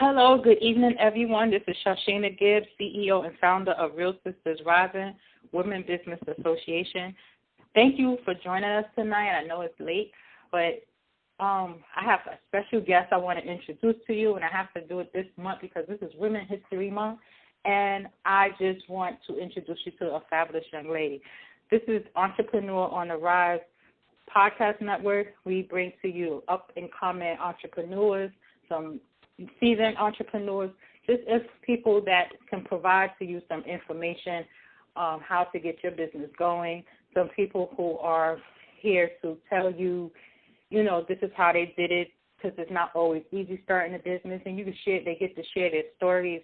Hello, good evening, everyone. This is Shashina Gibbs, CEO and founder of Real Sisters Rising Women Business Association. Thank you for joining us tonight. I know it's late, but I have a special guest I want to introduce to you, and I have to do it this month because this is Women's History Month, and I just want to introduce you to a fabulous young lady. This is Entrepreneur on the Rise podcast network. We bring to you up-and-coming entrepreneurs, some seasoned entrepreneurs, just as people that can provide to you some information how to get your business going, some people who are here to tell you, this is how they did it, because it's not always easy starting a business, and they get to share their stories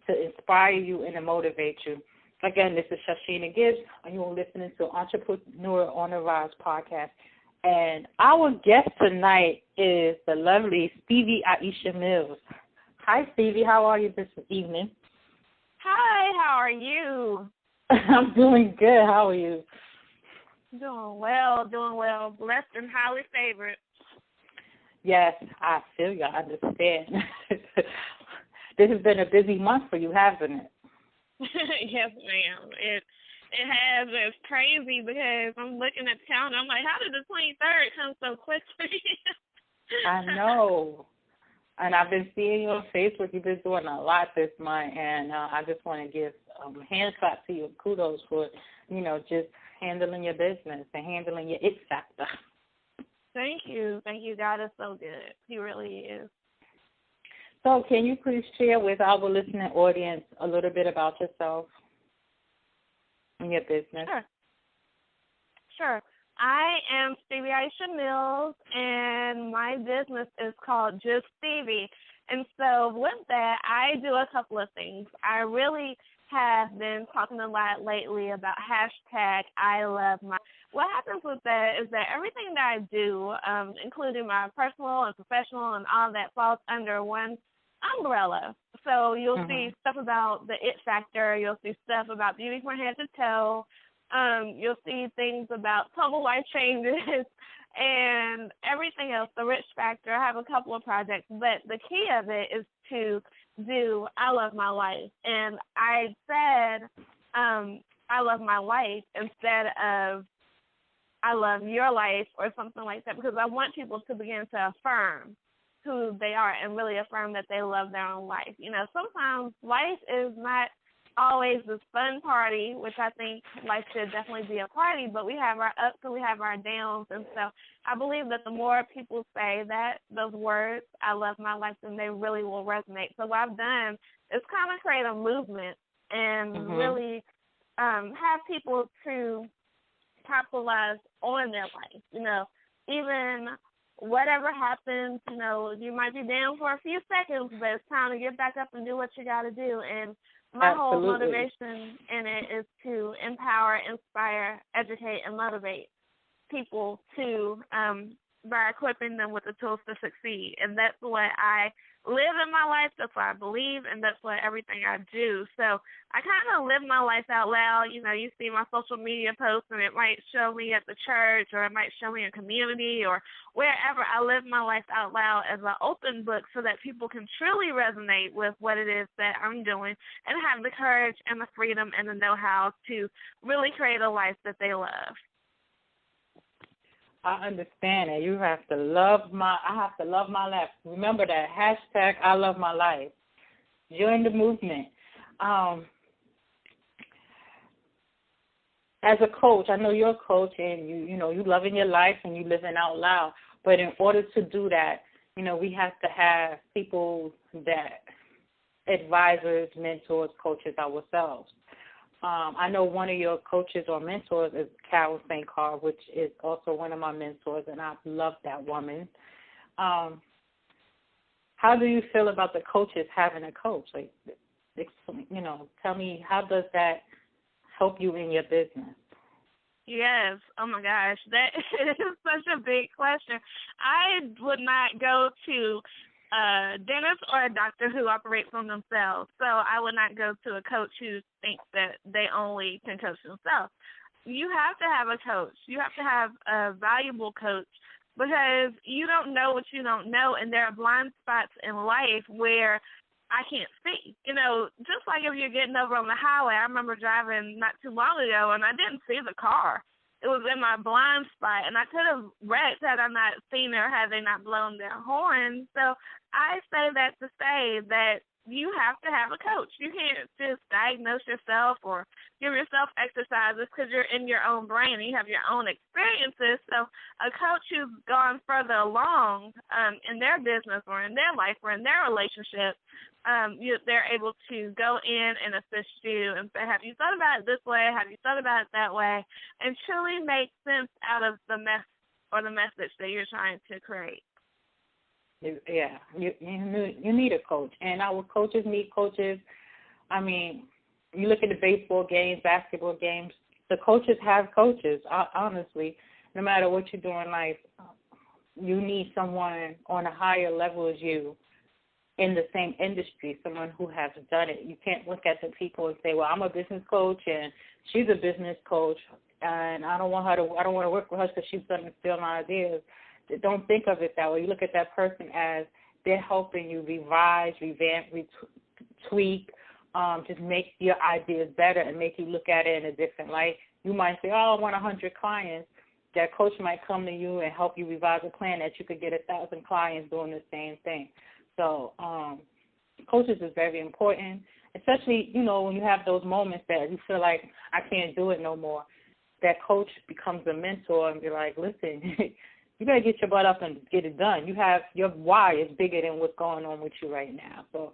to inspire you and to motivate you. Again, this is Shashina Gibbs, and you're listening to Entrepreneur on the Rise podcast. And our guest tonight is the lovely Stevii Aisha Mills. Hi, Stevie. How are you this evening? Hi, how are you? I'm doing good. How are you? Doing well. Blessed and highly favored. Yes, I feel you. I understand. This has been a busy month for you, hasn't it? Yes, ma'am. It has. It's crazy because I'm looking at the calendar. I'm like, how did the 23rd come so quickly? I know. And I've been seeing you on Facebook. You've been doing a lot this month, and I just want to give a hand clap to you and kudos for, just handling your business and handling your it factor. Thank you. God is so good. He really is. So can you please share with our listening audience a little bit about yourself and your business? Sure. I am Stevii Aisha Mills, and my business is called Just Stevie. And so with that, I do a couple of things. I really have been talking a lot lately about #ILoveMy. What happens with that is that everything that I do, including my personal and professional and all that, falls under one umbrella. So you'll see stuff about the it factor. You'll see stuff about beauty from head to toe. You'll see things about total life changes and everything else, the rich factor. I have a couple of projects, but the key of it is to do I love my life. And I said I love my life instead of I love your life or something like that, because I want people to begin to affirm who they are and really affirm that they love their own life. Sometimes life is not always this fun party, which I think life should definitely be a party, but we have our ups and we have our downs. And so I believe that the more people say those words, I love my life, then they really will resonate. So what I've done is kind of create a movement and really have people to capitalize on their life. Even whatever happens, you might be down for a few seconds, but it's time to get back up and do what you got to do. And my whole motivation in it is to empower, inspire, educate, and motivate people to by equipping them with the tools to succeed. And that's what I live in my life. That's what I believe, and that's what everything I do. So I kind of live my life out loud. You see my social media posts, and it might show me at the church, or it might show me in community, or wherever. I live my life out loud as an open book so that people can truly resonate with what it is that I'm doing and have the courage and the freedom and the know-how to really create a life that they love. I understand that. I have to love my life. Remember that #I love my life. Join the movement. As a coach, I know you're a coach, and you loving your life and you living out loud. But in order to do that, we have to have people that advisors, mentors, coaches ourselves. I know one of your coaches or mentors is Carol St. Carr, which is also one of my mentors, and I love that woman. How do you feel about the coaches having a coach? Tell me, how does that help you in your business? Yes. Oh, my gosh. That is such a big question. I would not go to a dentist or a doctor who operates on themselves. So I would not go to a coach who thinks that they only can coach themselves. You have to have a coach. You have to have a valuable coach because you don't know what you don't know, and there are blind spots in life where I can't see. You know, just like if you're getting over on the highway, I remember driving not too long ago, and I didn't see the car. It was in my blind spot, and I could have wrecked had I not seen her, had they not blown their horn. So I say that to say that you have to have a coach. You can't just diagnose yourself or give yourself exercises because you're in your own brain and you have your own experiences. So a coach who's gone further along in their business or in their life or in their relationship, they're able to go in and assist you and say, have you thought about it this way? Have you thought about it that way? And truly make sense out of the mess or the message that you're trying to create. Yeah, you need a coach, and our coaches need coaches. I mean, you look at the baseball games, basketball games, the coaches have coaches, honestly. No matter what you do in life, you need someone on a higher level as you in the same industry, someone who has done it. You can't look at the people and say, well, I'm a business coach, and she's a business coach, and I don't want to work with her because she's going to steal my ideas. Don't think of it that way. You look at that person as they're helping you revise, revamp, tweak, just make your ideas better and make you look at it in a different light. You might say, oh, I want 100 clients. That coach might come to you and help you revise a plan that you could get 1,000 clients doing the same thing. So coaches is very important, especially, when you have those moments that you feel like I can't do it no more. That coach becomes a mentor and be like, listen, you got to get your butt up and get it done. Your why is bigger than what's going on with you right now. So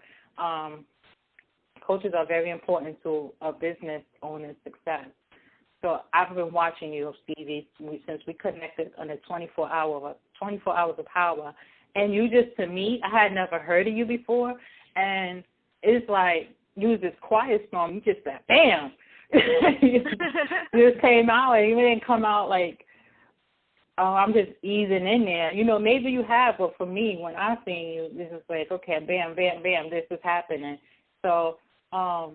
coaches are very important to a business owner's success. So I've been watching you, Stevie, since we connected on the 24 hours of power. And you just, to me, I had never heard of you before. And it's like you was this quiet storm. You just said, bam. You just came out, and you didn't come out like, oh, I'm just easing in there. Maybe you have, but for me, when I seen you, this is like, okay, bam, bam, bam, this is happening. So I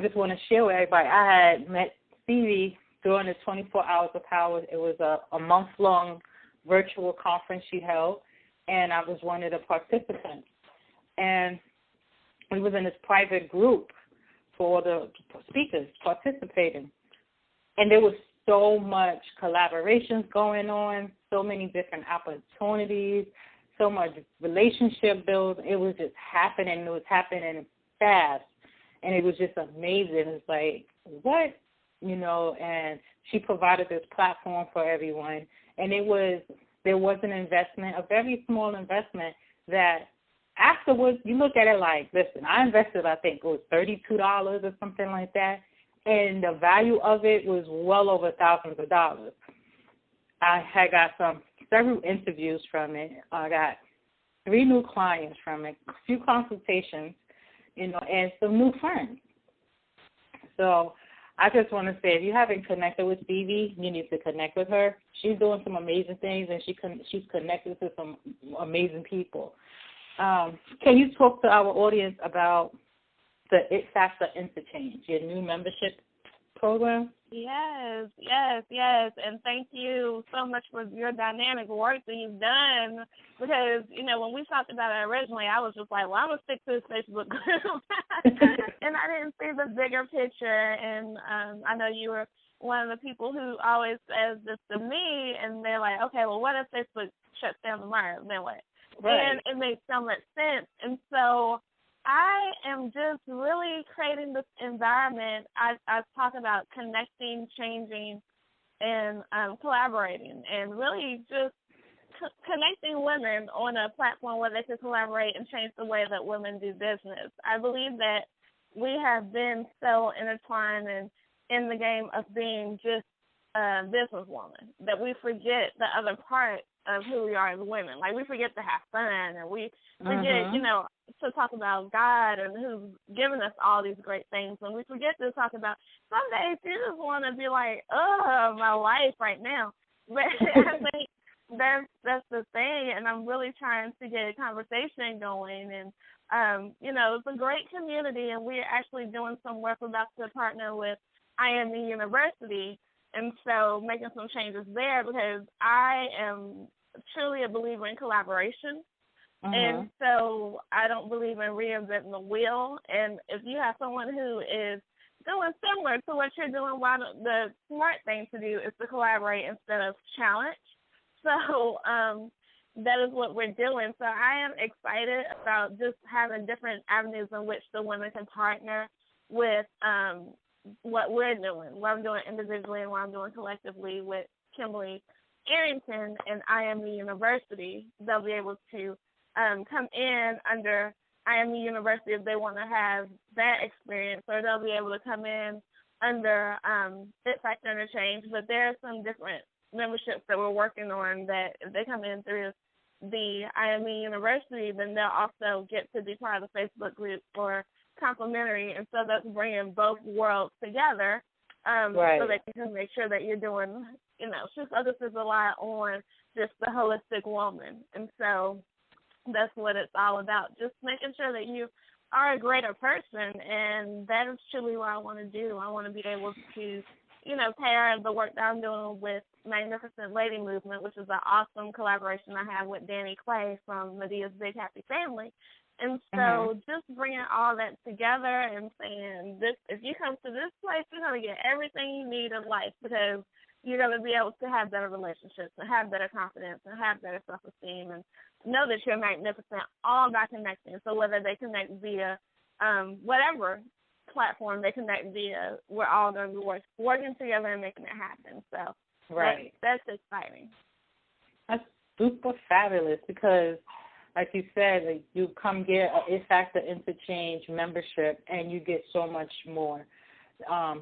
just want to share with everybody. I had met Stevie during the 24 Hours of Power. It was a month-long virtual conference she held, and I was one of the participants. And we was in this private group for the speakers participating. And there was so much collaborations going on, so many different opportunities, so much relationship build. It was just happening. It was happening fast, and it was just amazing. It's like, what? And she provided this platform for everyone, and there was an investment, a very small investment that afterwards you look at it like, listen, I invested, I think it was $32 or something like that. And the value of it was well over thousands of dollars. I had got several interviews from it. I got 3 new clients from it, a few consultations, and some new friends. So I just want to say, if you haven't connected with Stevie, you need to connect with her. She's doing some amazing things, and she's connected to some amazing people. Can you talk to our audience about the It Factor Interchange, your new membership program? Yes. And thank you so much for your dynamic work that you've done, because, when we talked about it originally, I was just like, well, I'm going to stick to this Facebook group. And I didn't see the bigger picture. And I know you were one of the people who always says this to me, and they're like, okay, well, what if Facebook shuts down tomorrow? Then what? Right. And it makes so much sense. And so I am just really creating this environment. I talk about connecting, changing, and collaborating, and really just connecting women on a platform where they can collaborate and change the way that women do business. I believe that we have been so intertwined and in the game of being just a businesswoman that we forget the other part of who we are as women. Like, we forget to have fun, and we forget, to talk about God and who's given us all these great things. And we forget to talk about, some days you just want to be like, oh, my life right now. But I think that's the thing, and I'm really trying to get a conversation going. And, it's a great community, and we're actually doing some work. We're about to partner with IME University And so making some changes there because I am truly a believer in collaboration. And so I don't believe in reinventing the wheel. And if you have someone who is doing similar to what you're doing, why the smart thing to do is to collaborate instead of challenge. So that is what we're doing. So I am excited about just having different avenues in which the women can partner with what we're doing, what I'm doing individually and what I'm doing collectively with Kimberly Arrington and IME University. They'll be able to come in under IME University if they want to have that experience, or they'll be able to come in under Fit Factor Interchange. But there are some different memberships that we're working on that if they come in through the IME University, then they'll also get to be part of the Facebook group for complimentary. And so that's bringing both worlds together so that you can make sure that you're doing, she's focuses a lot on just the holistic woman. And so that's what it's all about, just making sure that you are a greater person, and that is truly what I want to do. I want to be able to, pair the work that I'm doing with Magnificent Lady Movement, which is an awesome collaboration I have with Danny Clay from Medea's Big Happy Family. And so just bringing all that together and saying, this, if you come to this place, you're going to get everything you need in life because you're going to be able to have better relationships and have better confidence and have better self-esteem and know that you're magnificent, all about connecting. So whether they connect via whatever platform they connect via, we're all going to be working together and making it happen. So that's exciting. That's super fabulous because, like you said, you come get an It Factor Interchange membership and you get so much more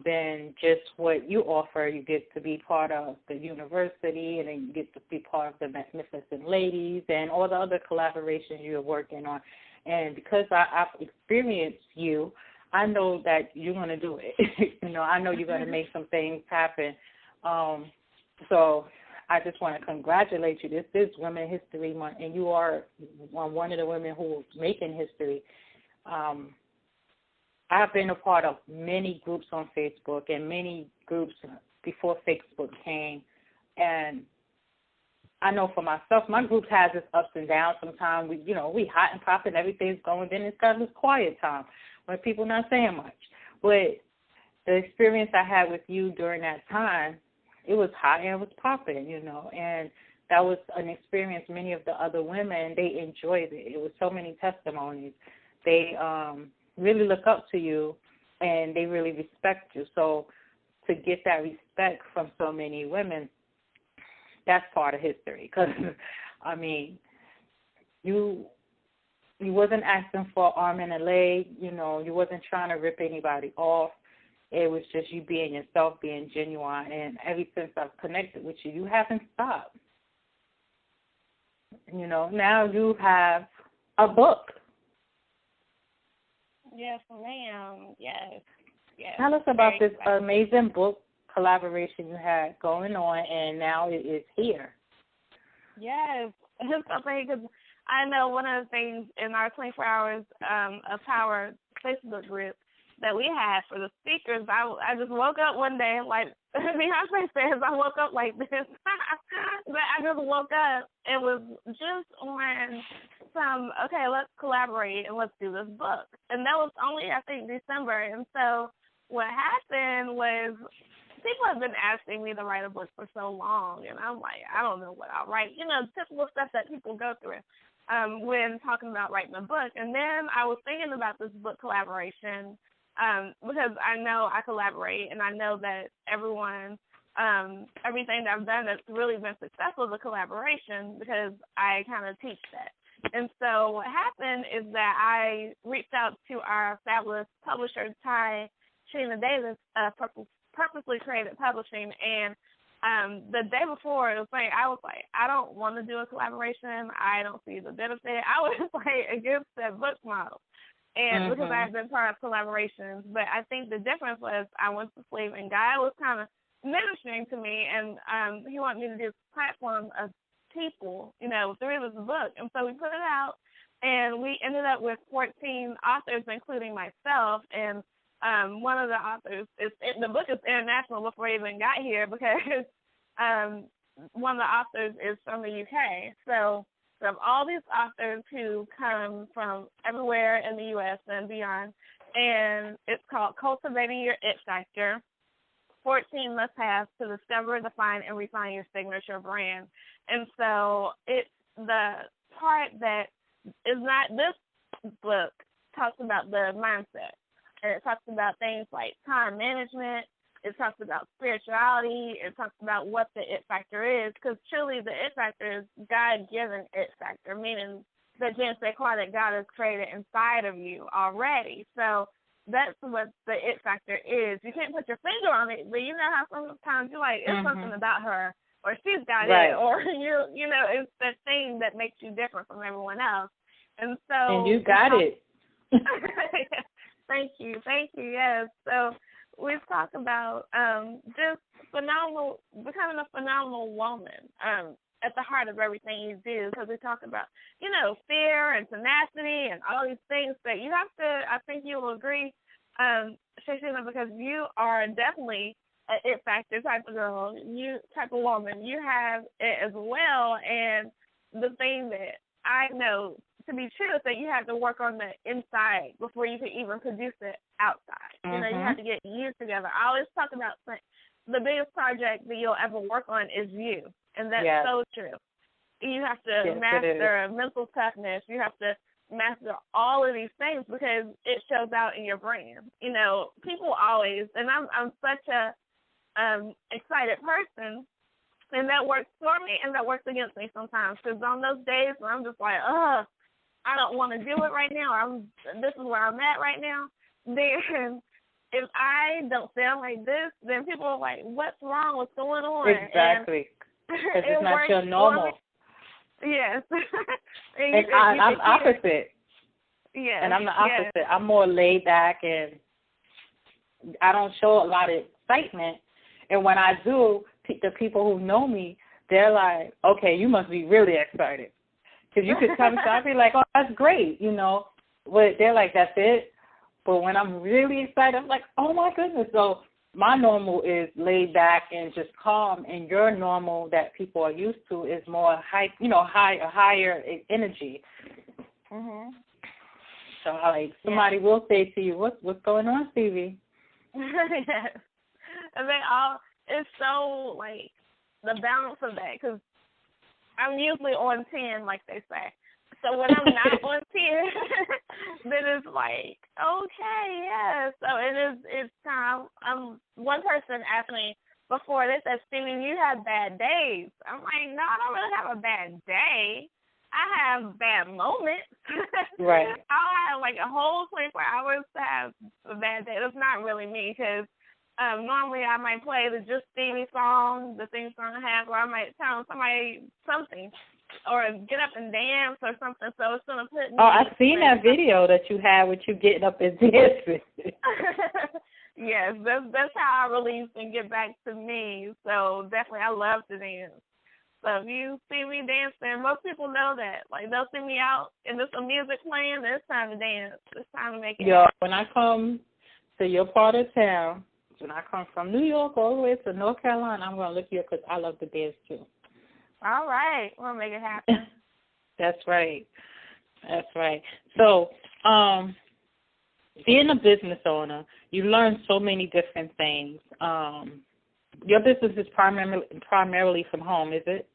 than just what you offer. You get to be part of the university, and then you get to be part of the Magnificent Ladies and all the other collaborations you're working on. And because I've experienced you, I know that you're going to do it. I know you're going to make some things happen. So I just want to congratulate you. This is Women History Month, and you are one of the women who's making history. I've been a part of many groups on Facebook and many groups before Facebook came. And I know for myself, my group has its ups and downs. Sometimes we hot and popping, everything's going. Then it's got this quiet time when people not saying much. But the experience I had with you during that time, it was hot and it was popping, and that was an experience many of the other women, they enjoyed it. It was so many testimonies. They really look up to you, and they really respect you. So to get that respect from so many women, that's part of history. Because, you wasn't asking for arm and a leg. You wasn't trying to rip anybody off. It was just you being yourself, being genuine. And ever since I've connected with you, you haven't stopped. Now you have a book. Yes, ma'am. Yes. Tell us about this amazing book collaboration you had going on, and now it is here. Yes. It's something because I know one of the things in our 24 Hours of Power Facebook group that we had for the speakers, I just woke up one day, like Beyonce says, I woke up like this. But I just woke up and was just on some, okay, let's collaborate and let's do this book. And that was only, I think, December. And so what happened was people have been asking me to write a book for so long, and I'm like, I don't know what I'll write. Typical stuff that people go through when talking about writing a book. And then I was thinking about this book collaboration because I know I collaborate, and I know that everyone, everything that I've done that's really been successful is a collaboration because I kind of teach that. And so what happened is that I reached out to our fabulous publisher, Ty Sheena Davis, Purposely Created Publishing, and the day before, it was like, I was like, I don't want to do a collaboration. I don't see the benefit. I was like against that book model. And because I had been part of collaborations, but I think the difference was I went to sleep and God was kind of ministering to me, and he wanted me to do this platform of people, through this book. And so we put it out, and we ended up with 14 authors, including myself, and one of the authors, the book is international before it even got here because one of the authors is from the UK. So of all these authors who come from everywhere in the U.S. and beyond, and it's called Cultivating Your It Factor, 14 must-haves to discover, define, and refine your signature brand. And so it's the part that is not, this book talks about the mindset. And it talks about things like time management. It talks about spirituality. It talks about what the it factor is, because truly the it factor is God-given it factor, meaning the genes that God has created inside of you already. So that's what the it factor is. You can't put your finger on it, but you know how sometimes you're like, it's something about her, or she's got it, or you know, it's the thing that makes you different from everyone else. And so, and you got it. Thank you, yes. So we talk about just becoming a phenomenal woman at the heart of everything you do, because we talk about, you know, fear and tenacity and all these things that you have to, I think you will agree, Shashina, because you are definitely an it factor type of girl, type of woman. You have it as well, and the thing that I know to be true is that you have to work on the inside before you can even produce it outside. You know, you have to get you together. I always talk about the biggest project that you'll ever work on is you, and that's so true. You have to master mental toughness. You have to master all of these things because it shows out in your brand. You know, people always, and I'm such a excited person, and that works for me and that works against me sometimes, because on those days when I'm just like, I don't want to do it right now, this is where I'm at right now, then if I don't sound like this, then people are like, what's wrong? What's going on? Exactly. Because it's not your normal. Yes. and I'm opposite. Yes. And I'm the opposite. Yes. I'm more laid back, and I don't show a lot of excitement. And when I do, the people who know me, they're like, okay, you must be really excited. Because you could come to, I'd be like, oh, that's great, you know. But they're like, that's it. But when I'm really excited, I'm like, oh, my goodness. So my normal is laid back and just calm, and your normal that people are used to is more higher energy. Mhm. So like somebody will say to you, what's going on, Stevie? Yes. And they all, it's so like the balance of that, because I'm usually on 10, like they say. So when I'm not on 10, then it's like, okay, yeah. So it's time. One person asked me before, they said, Stevie, you have bad days. I'm like, no, I don't really have a bad day. I have bad moments. Right. I'll have like a whole 24 hours to have a bad day. That's not really me, because normally I might play the Just Stevie song, the theme song I have, or I might tell somebody something, or get up and dance or something. So it's going to put me. Oh, I've seen that video that you had with you getting up and dancing. Yes, that's how I release and get back to me. So definitely, I love to dance. So if you see me dancing, most people know that. Like, they'll see me out and there's some music playing, then it's time to dance. It's time to make it happen. When I come to your part of town, when I come from New York all the way to North Carolina, I'm going to look you up because I love to dance too. All right. We'll make it happen. That's right. That's right. So, being a business owner, you learn so many different things. Your business is primarily from home, is it?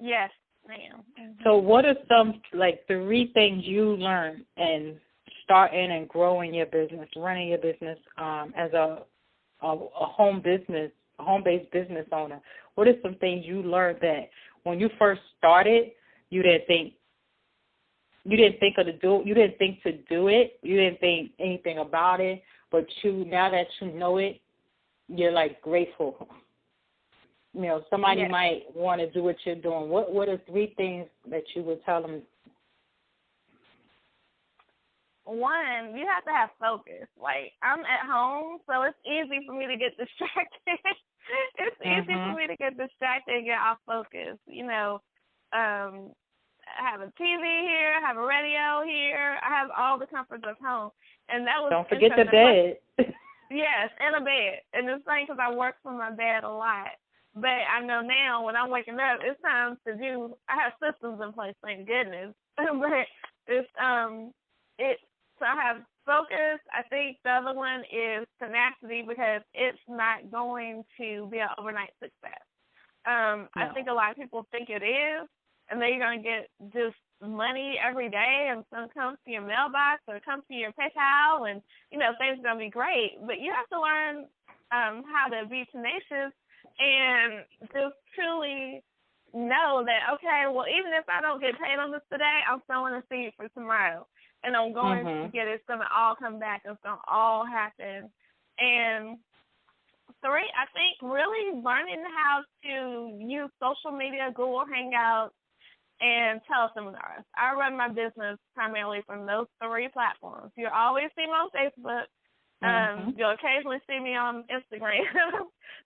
Yes, ma'am. Mm-hmm. So what are some, 3 things you learned in starting and growing your business, running your business as a home-based business owner? What are some things you learned that when you first started, you didn't think to do it, you didn't think anything about it, but now that you know it, you're grateful. Somebody might want to do what you're doing. What are 3 things that you would tell them? One, you have to have focus. I'm at home, so it's easy for me to get distracted. It's easy for me to get distracted and get off focus. I have a TV here. I have a radio here. I have all the comforts of home. And that was Don't forget the bed. Yes, and a bed. And it's funny because I work from my bed a lot. But I know now when I'm waking up, it's time to do. I have systems in place, thank goodness. But it's so I have focus. I think the other one is tenacity because it's not going to be an overnight success. No. I think a lot of people think it is, and then you're going to get just money every day, and it's going to come to your mailbox or come to your PayPal, and, things are going to be great. But you have to learn how to be tenacious and just truly know that, okay, well, even if I don't get paid on this today, I'm sowing a seed for tomorrow. And I'm going to get it. It's going to all come back. It's going to all happen. And 3, I think really learning how to use social media, Google Hangouts, and teleseminars. I run my business primarily from those 3 platforms. You'll always see me on Facebook. You'll occasionally see me on Instagram.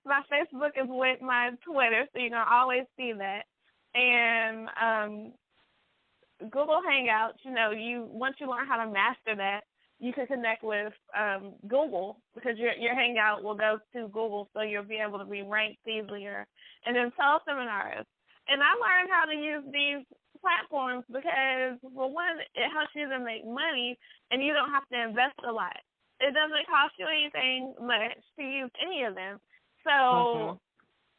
My Facebook is with my Twitter, so you're going to always see that. And Google Hangouts, once you learn how to master that, you can connect with Google because your Hangout will go to Google, so you'll be able to be ranked easier. And then teleseminars. And I learned how to use these platforms because, well, one, it helps you to make money, and you don't have to invest a lot. It doesn't cost you anything much to use any of them. So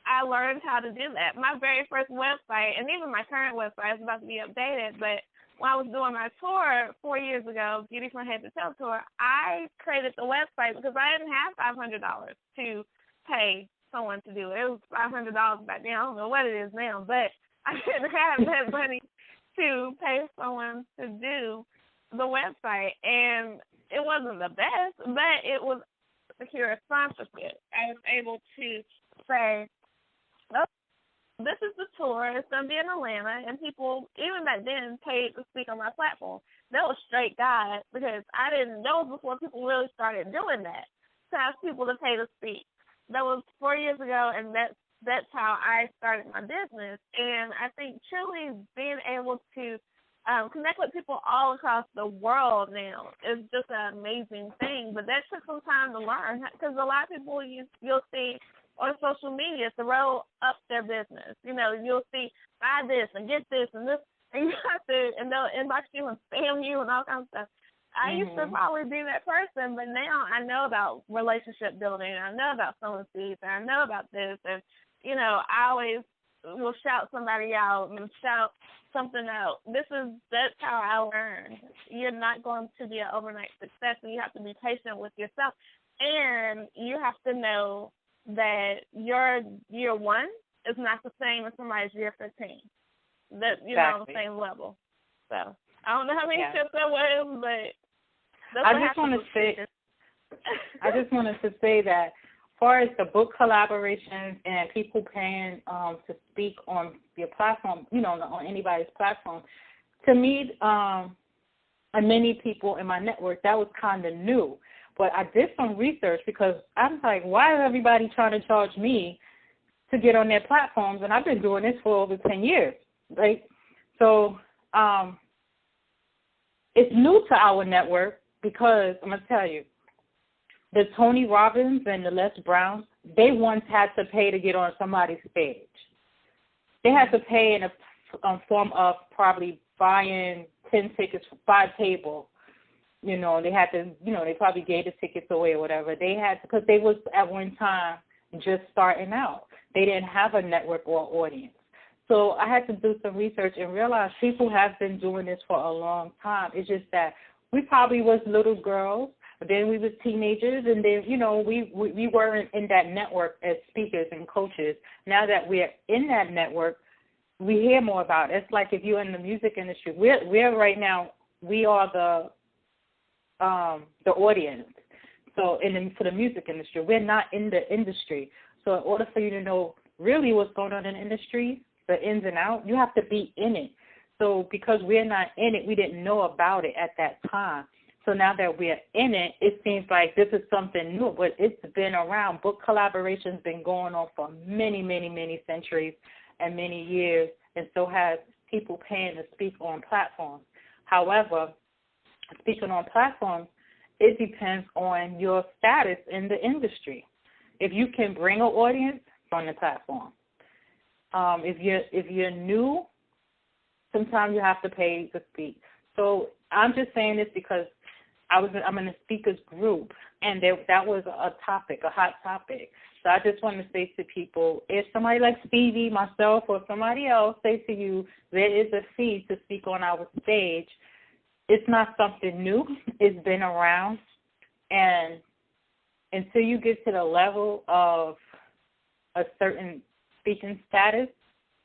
I learned how to do that. My very first website, and even my current website is about to be updated, but when I was doing my tour 4 years ago, Beauty from Head to Toe tour, I created the website because I didn't have $500 to pay someone to do it. It was $500 back then. I don't know what it is now, but I didn't have that money to pay someone to do the website. And it wasn't the best, but it was secure sponsorship. I was able to say, oh, this is the tour. It's going to be in Atlanta. And people, even back then, paid to speak on my platform. That was straight God because I didn't know before people really started doing that, to ask people to pay to speak. That was 4 years ago, and that's how I started my business. And I think truly being able to connect with people all across the world now is just an amazing thing. But that took some time to learn because a lot of people you'll see on social media throw up their business. You'll see buy this and get this and this, and you have to, and they'll inbox you and spam you and all kinds of stuff. I used to probably be that person, but now I know about relationship building. I know about sowing seeds, and I know about this. And, I always will shout somebody out and shout something out. That's how I learn. You're not going to be an overnight success, and you have to be patient with yourself. And you have to know that your year 1 is not the same as somebody's year 15. That you're not on the same level. So I don't know how many tips that was, but I just wanted to say that as far as the book collaborations and people paying to speak on your platform, on anybody's platform, to me, and many people in my network, that was kind of new. But I did some research because I'm like, why is everybody trying to charge me to get on their platforms? And I've been doing this for over 10 years, right? So it's new to our network because I'm going to tell you, the Tony Robbins and the Les Browns, they once had to pay to get on somebody's stage. They had to pay in a form of probably buying 10 tickets for 5 tables. They had to, they probably gave the tickets away or whatever. They had to, because they was at one time just starting out. They didn't have a network or audience. So I had to do some research and realize people have been doing this for a long time. It's just that we probably was little girls, but then we was teenagers, and then, we weren't in that network as speakers and coaches. Now that we're in that network, we hear more about it. It's like if you're in the music industry, we're right now, we are the audience. So for the music industry, we're not in the industry. So in order for you to know really what's going on in the industry, the ins and outs, you have to be in it. So because we're not in it, we didn't know about it at that time. So now that we're in it, it seems like this is something new, but it's been around. Book collaboration's been going on for many, many, many centuries and many years, and so has people paying to speak on platforms. However, speaking on platforms, it depends on your status in the industry. If you can bring an audience on the platform. If you're new, sometimes you have to pay to speak. So I'm just saying this because I'm in a speakers group, and that was a topic, a hot topic. So I just want to say to people, if somebody like Stevie, myself, or somebody else say to you, there is a fee to speak on our stage, it's not something new. It's been around. And until you get to the level of a certain speaking status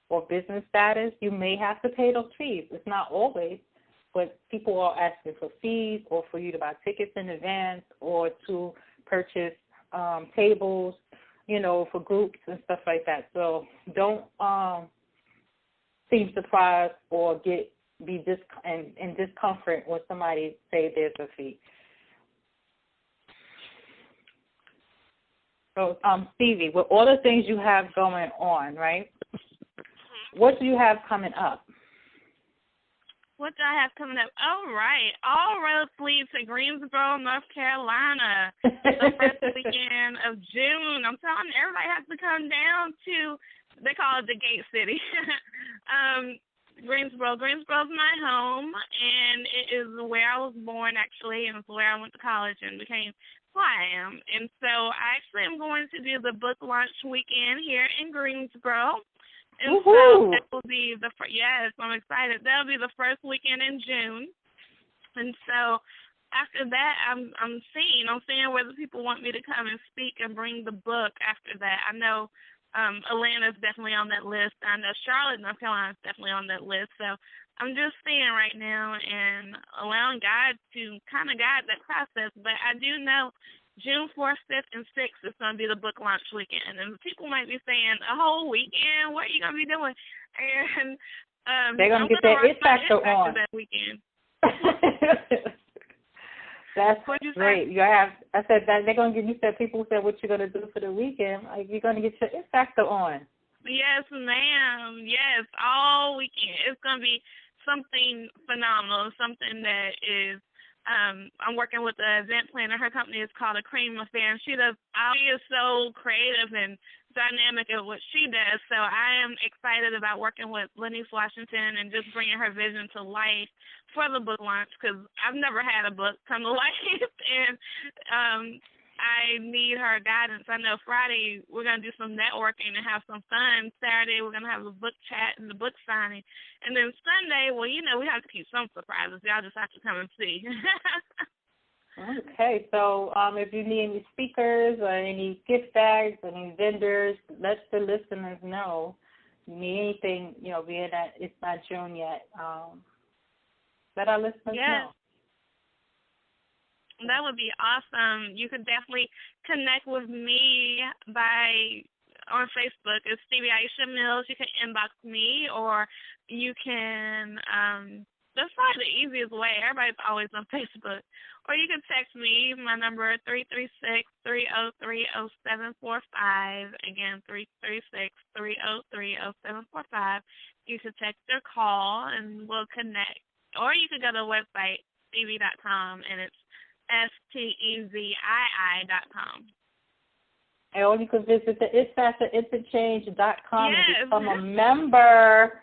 or business status, you may have to pay those fees. It's not always, but people are asking for fees or for you to buy tickets in advance or to purchase tables, for groups and stuff like that. So don't seem surprised or be in discomfort when somebody say there's a fee. So, Stevie, with all the things you have going on, right, what do you have coming up? What do I have coming up? All right. All roads lead to Greensboro, North Carolina, the first weekend of June. I'm telling you, everybody has to come down to, they call it the Gate City. Greensboro. Greensboro's my home, and it is where I was born, actually, and it's where I went to college and became who I am. And so I actually am going to do the book launch weekend here in Greensboro. And so that will be yes, I'm excited. That'll be the first weekend in June. And so after that, I'm seeing whether people want me to come and speak and bring the book after that. I know Atlanta's definitely on that list. I know Charlotte, North Carolina is definitely on that list. So I'm just seeing right now and allowing God to kind of guide that process. But I do know June 4th, 5th, and 6th is going to be the book launch weekend. And people might be saying, a whole weekend? What are you going to be doing? And they're going to get their it factor on that weekend. That's great. I said that they're going to get, you said people said what you're going to do for the weekend. Like, you're going to get your it factor on. Yes, ma'am. Yes, all weekend. It's going to be something phenomenal, something that is, I'm working with an event planner. Her company is called A Cream Affair, and she is so creative and dynamic at what she does. So I am excited about working with Lenise Washington and just bringing her vision to life for the book launch, because I've never had a book come to life, and I need her guidance. I know Friday we're going to do some networking and have some fun. Saturday we're going to have a book chat and the book signing. And then Sunday, well, we have to keep some surprises. Y'all just have to come and see. Okay, so if you need any speakers or any gift bags or any vendors, let the listeners know. You need anything, being that it's not June yet, let our listeners know. That would be awesome. You could definitely connect with me on Facebook. It's Stevii Aisha Mills. You can inbox me, or you can, that's probably the easiest way. Everybody's always on Facebook. Or you can text me. My number is 336-303-0745. Again, 336-303-0745. You can text or call, and we'll connect. Or you can go to the website, stevii.com, and it's STEVII.com. Or you can visit the itfactorinterchange.com and become a member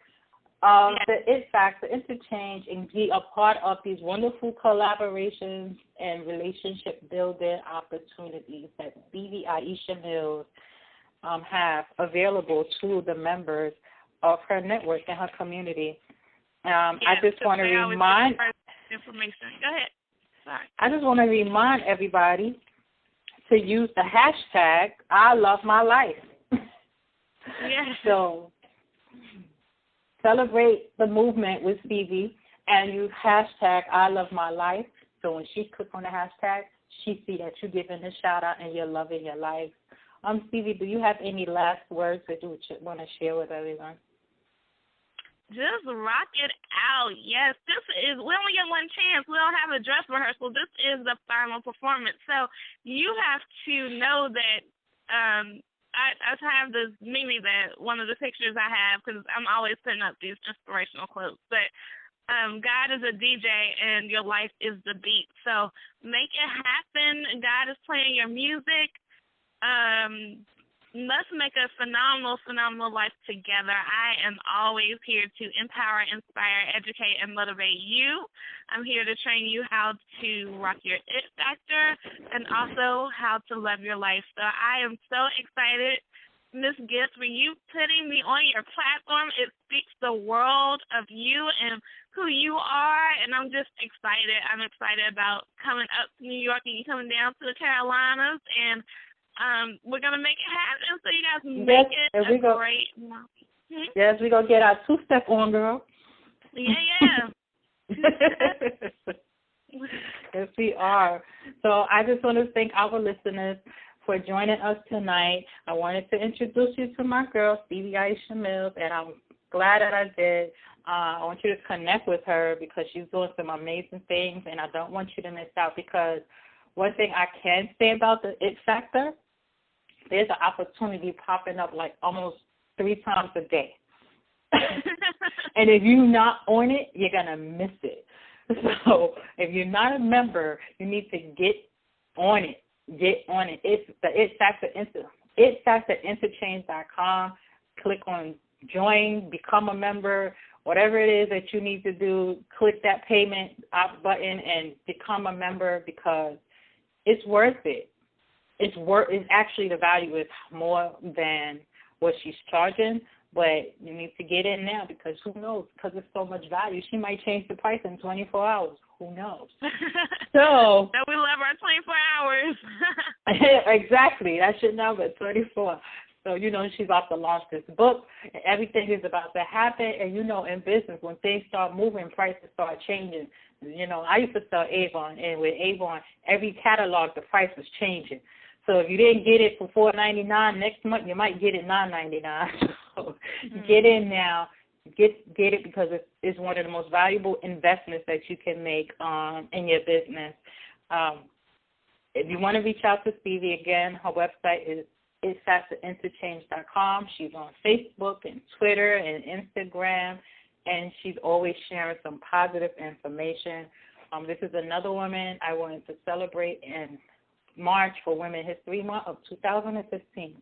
of the It Factor Interchange and be a part of these wonderful collaborations and relationship building opportunities that Stevii Aisha Mills have available to the members of her network and her community. I just want to remind information. Go ahead. Sorry. I just want to remind everybody to use the hashtag I love my life. Yes. So celebrate the movement with Stevie and use hashtag I love my life. So when she clicks on the hashtag, she see that you're giving a shout out and you're loving your life. Stevie, do you have any last words that you want to share with everyone? Just rock it out. Yes, we only get one chance. We don't have a dress rehearsal. This is the final performance. So you have to know that I have this Mimi that one of the pictures I have, because I'm always putting up these inspirational quotes, but God is a DJ and your life is the beat. So make it happen. God is playing your music. Let's make a phenomenal, phenomenal life together. I am always here to empower, inspire, educate, and motivate you. I'm here to train you how to rock your it factor and also how to love your life. So I am so excited, Miss Gibbs, for you putting me on your platform. It speaks the world of you and who you are, and I'm just excited. I'm excited about coming up to New York and you coming down to the Carolinas, and we're going to make it happen so you guys make it a great month. Yes, we're going to get our two-step on, girl. Yeah. Yes, we are. So I just want to thank our listeners for joining us tonight. I wanted to introduce you to my girl, Stevii Aisha Mills, and I'm glad that I did. I want you to connect with her because she's doing some amazing things, and I don't want you to miss out, because one thing I can say about the it factor, there's an opportunity popping up like almost 3 times a day. And if you're not on it, you're going to miss it. So if you're not a member, you need to get on it. Get on it. It's the itfactorinterchange.com. Click on join, become a member, whatever it is that you need to do. Click that payment button and become a member, because it's worth it. It's actually, the value is more than what she's charging, but you need to get in now, because who knows? Because there's so much value, she might change the price in 24 hours. Who knows? So that we love our 24 hours. Exactly. That should number 24. So, she's about to launch this book, and everything is about to happen. And, in business, when things start moving, prices start changing. I used to sell Avon, and with Avon, every catalog, the price was changing. So if you didn't get it for $4.99 next month, you might get it $9.99. So get in now. Get it, because it's one of the most valuable investments that you can make in your business. If you want to reach out to Stevii, again, her website is itfactorinterchange.com. She's on Facebook and Twitter and Instagram, and she's always sharing some positive information. This is another woman I wanted to celebrate in March for Women's History Month of 2015.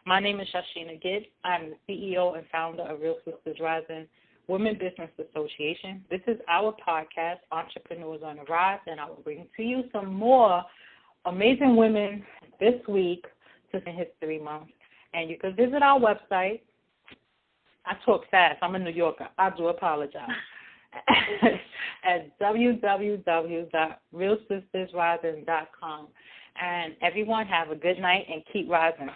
My name is Shashina Gibbs. I'm the CEO and founder of Real Sisters Rising Women Business Association. This is our podcast, Entrepreneurs on the Rise, and I will bring to you some more amazing women this week to History Month. And you can visit our website. I talk fast. I'm a New Yorker. I do apologize. At www.realsistersrising.com. And everyone have a good night and keep rising.